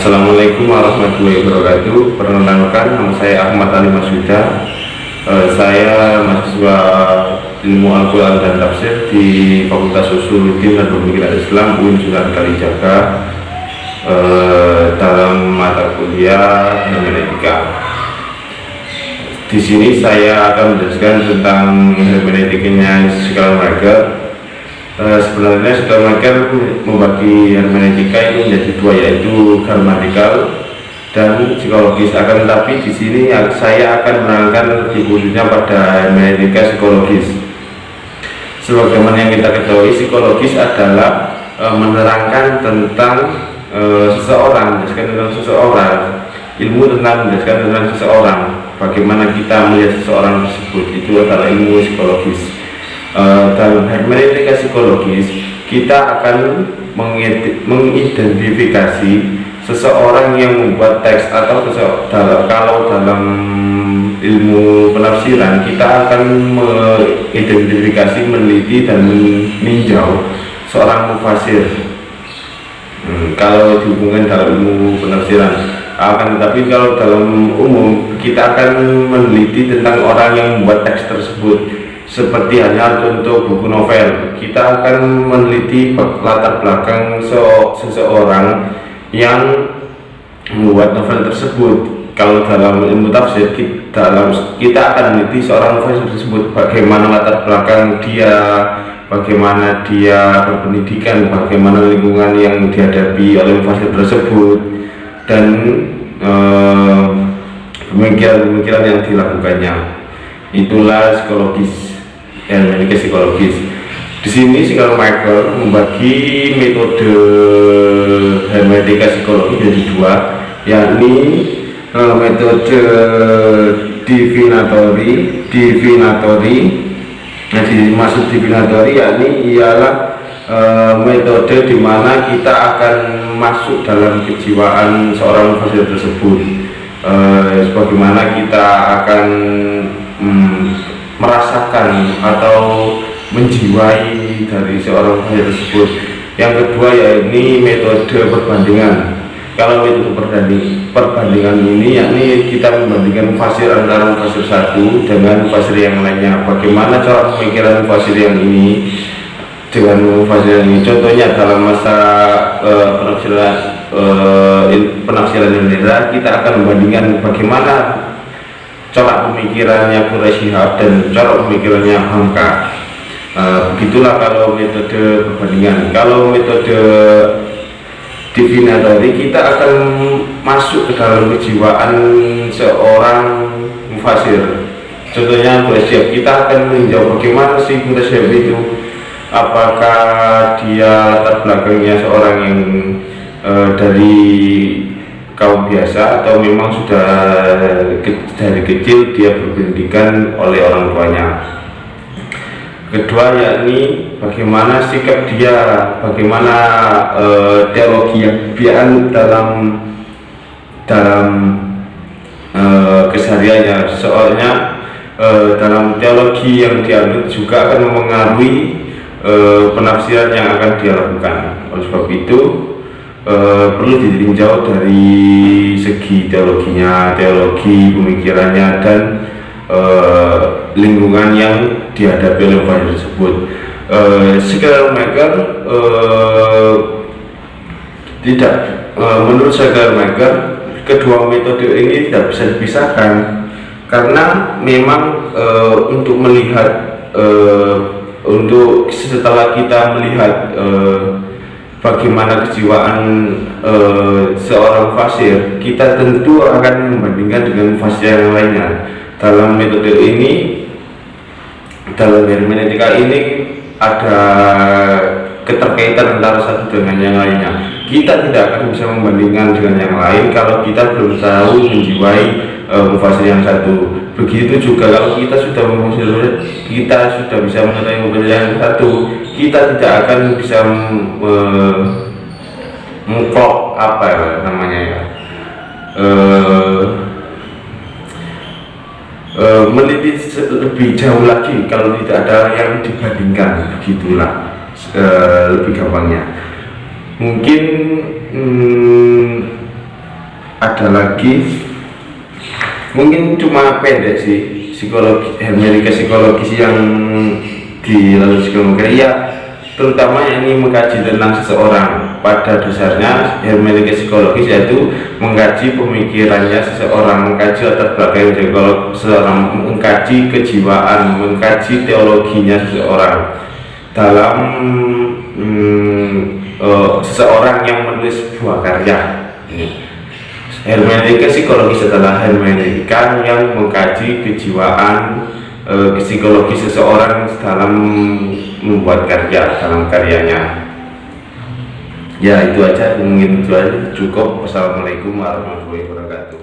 Assalamualaikum warahmatullahi wabarakatuh. Perkenalkan, nama saya Ahmad Ali Masuda. Saya mahasiswa Ilmu Al-Quran dan Tafsir di Fakultas Usuluddin dan Pemikiran Islam UIN Sunan Kalijaga, dalam mata kuliah hermeneutika. Di sini saya akan menjelaskan tentang hermeneutikanya Schleiermacher. Sebenarnya Schleiermacher membagi hermeneutika itu menjadi dua, yaitu gramatikal dan psikologis. Akan tetapi di sini saya akan menerangkan lebih khususnya pada hermeneutika psikologis. Sebagaimana yang kita ketahui, psikologis adalah menerangkan tentang seseorang, menjelaskan tentang seseorang, ilmu tentang menjelaskan tentang seseorang. Bagaimana kita melihat seseorang tersebut, itu adalah ilmu psikologis. Dalam hermeneutika psikologis kita akan mengidentifikasi seseorang yang membuat teks, atau kalau dalam ilmu penafsiran kita akan mengidentifikasi, meneliti dan meninjau seorang mufasir. Kalau dihubungkan dalam ilmu penafsiran, akan tetapi kalau dalam umum kita akan meneliti tentang orang yang membuat teks tersebut. Seperti hanya contoh buku novel, kita akan meneliti latar belakang seseorang yang membuat novel tersebut. Kalau dalam ilmu tafsir, kita akan meneliti seorang mufasir tersebut, bagaimana latar belakang dia, bagaimana dia berpendidikan, bagaimana lingkungan yang dihadapi oleh mufasir tersebut, dan pemikiran-pemikiran yang dilakukannya. Itulah psikologis, hermeneutika psikologis. Di sini Schleiermacher membagi metode hermeneutika psikologis menjadi dua, yakni metode divinatory. Nah, dimaksud divinatory ialah metode di mana kita akan masuk dalam kejiwaan seorang mufasir tersebut. Sebagaimana kita akan merasakan atau menjiwai dari seorang mufasir tersebut. Yang kedua yakni metode perbandingan. Kalau metode perbandingan ini yakni kita membandingkan mufasir antara mufasir satu dengan mufasir yang lainnya. Bagaimana cara pemikiran mufasir yang ini dengan mufasir yang ini. Contohnya dalam masa penafsiran Indonesia, kita akan membandingkan bagaimana corak pemikirannya Quraisy Shihab dan corak pemikirannya Hamka. Begitulah kalau metode perbandingan. Kalau metode divinatory, kita akan masuk ke dalam kejiwaan seorang mufasir. Contohnya Quraisy Shihab, kita akan meninjau bagaimana si Quraisy Shihab itu, apakah dia latar belakangnya seorang yang dari kaum biasa, atau memang sudah dari kecil dia berpendidikan oleh orang tuanya. Kedua yakni bagaimana sikap dia, bagaimana teologi yang kebiasaan dalam kesehariannya. Soalnya dalam teologi yang dianut juga akan memengaruhi penafsiran yang akan dia lakukan. Oleh sebab itu perlu ditinjau dari segi teologinya, teologi pemikirannya, dan lingkungan yang dihadapi oleh mufasir tersebut. Schleiermacher menurut Schleiermacher, kedua metode ini tidak bisa dipisahkan, karena memang untuk melihat setelah kita melihat bagaimana kejiwaan seorang mufasir, kita tentu akan membandingkan dengan mufasir yang lainnya. Dalam metode ini, dalam hermeneutika ini ada keterkaitan antara satu dengan yang lainnya. Kita tidak akan bisa membandingkan dengan yang lain kalau kita belum tahu menjiwai mufasir yang satu. Begitu juga kalau kita sudah bisa mengetahui mufasir yang satu, kita tidak akan bisa mengklok meneliti lebih jauh lagi kalau tidak ada yang dibandingkan. Begitulah lebih gampangnya. Mungkin ada lagi, mungkin cuma pendek sih, psikologi hermeneutika psikologis yang dilalui psikologi ya, terutama ini mengkaji tentang seseorang. Pada dasarnya hermeneutika psikologis yaitu mengkaji pemikirannya seseorang, mengkaji latar belakang seseorang, mengkaji kejiwaan, mengkaji teologinya seseorang dalam seseorang yang menulis sebuah karya. Hermeneutika psikologis adalah hermeneutika yang mengkaji kejiwaan, psikologi seseorang dalam membuat karya, dalam karyanya. Ya itu aja, mungkin itu aja, cukup. Wassalamualaikum warahmatullahi wabarakatuh.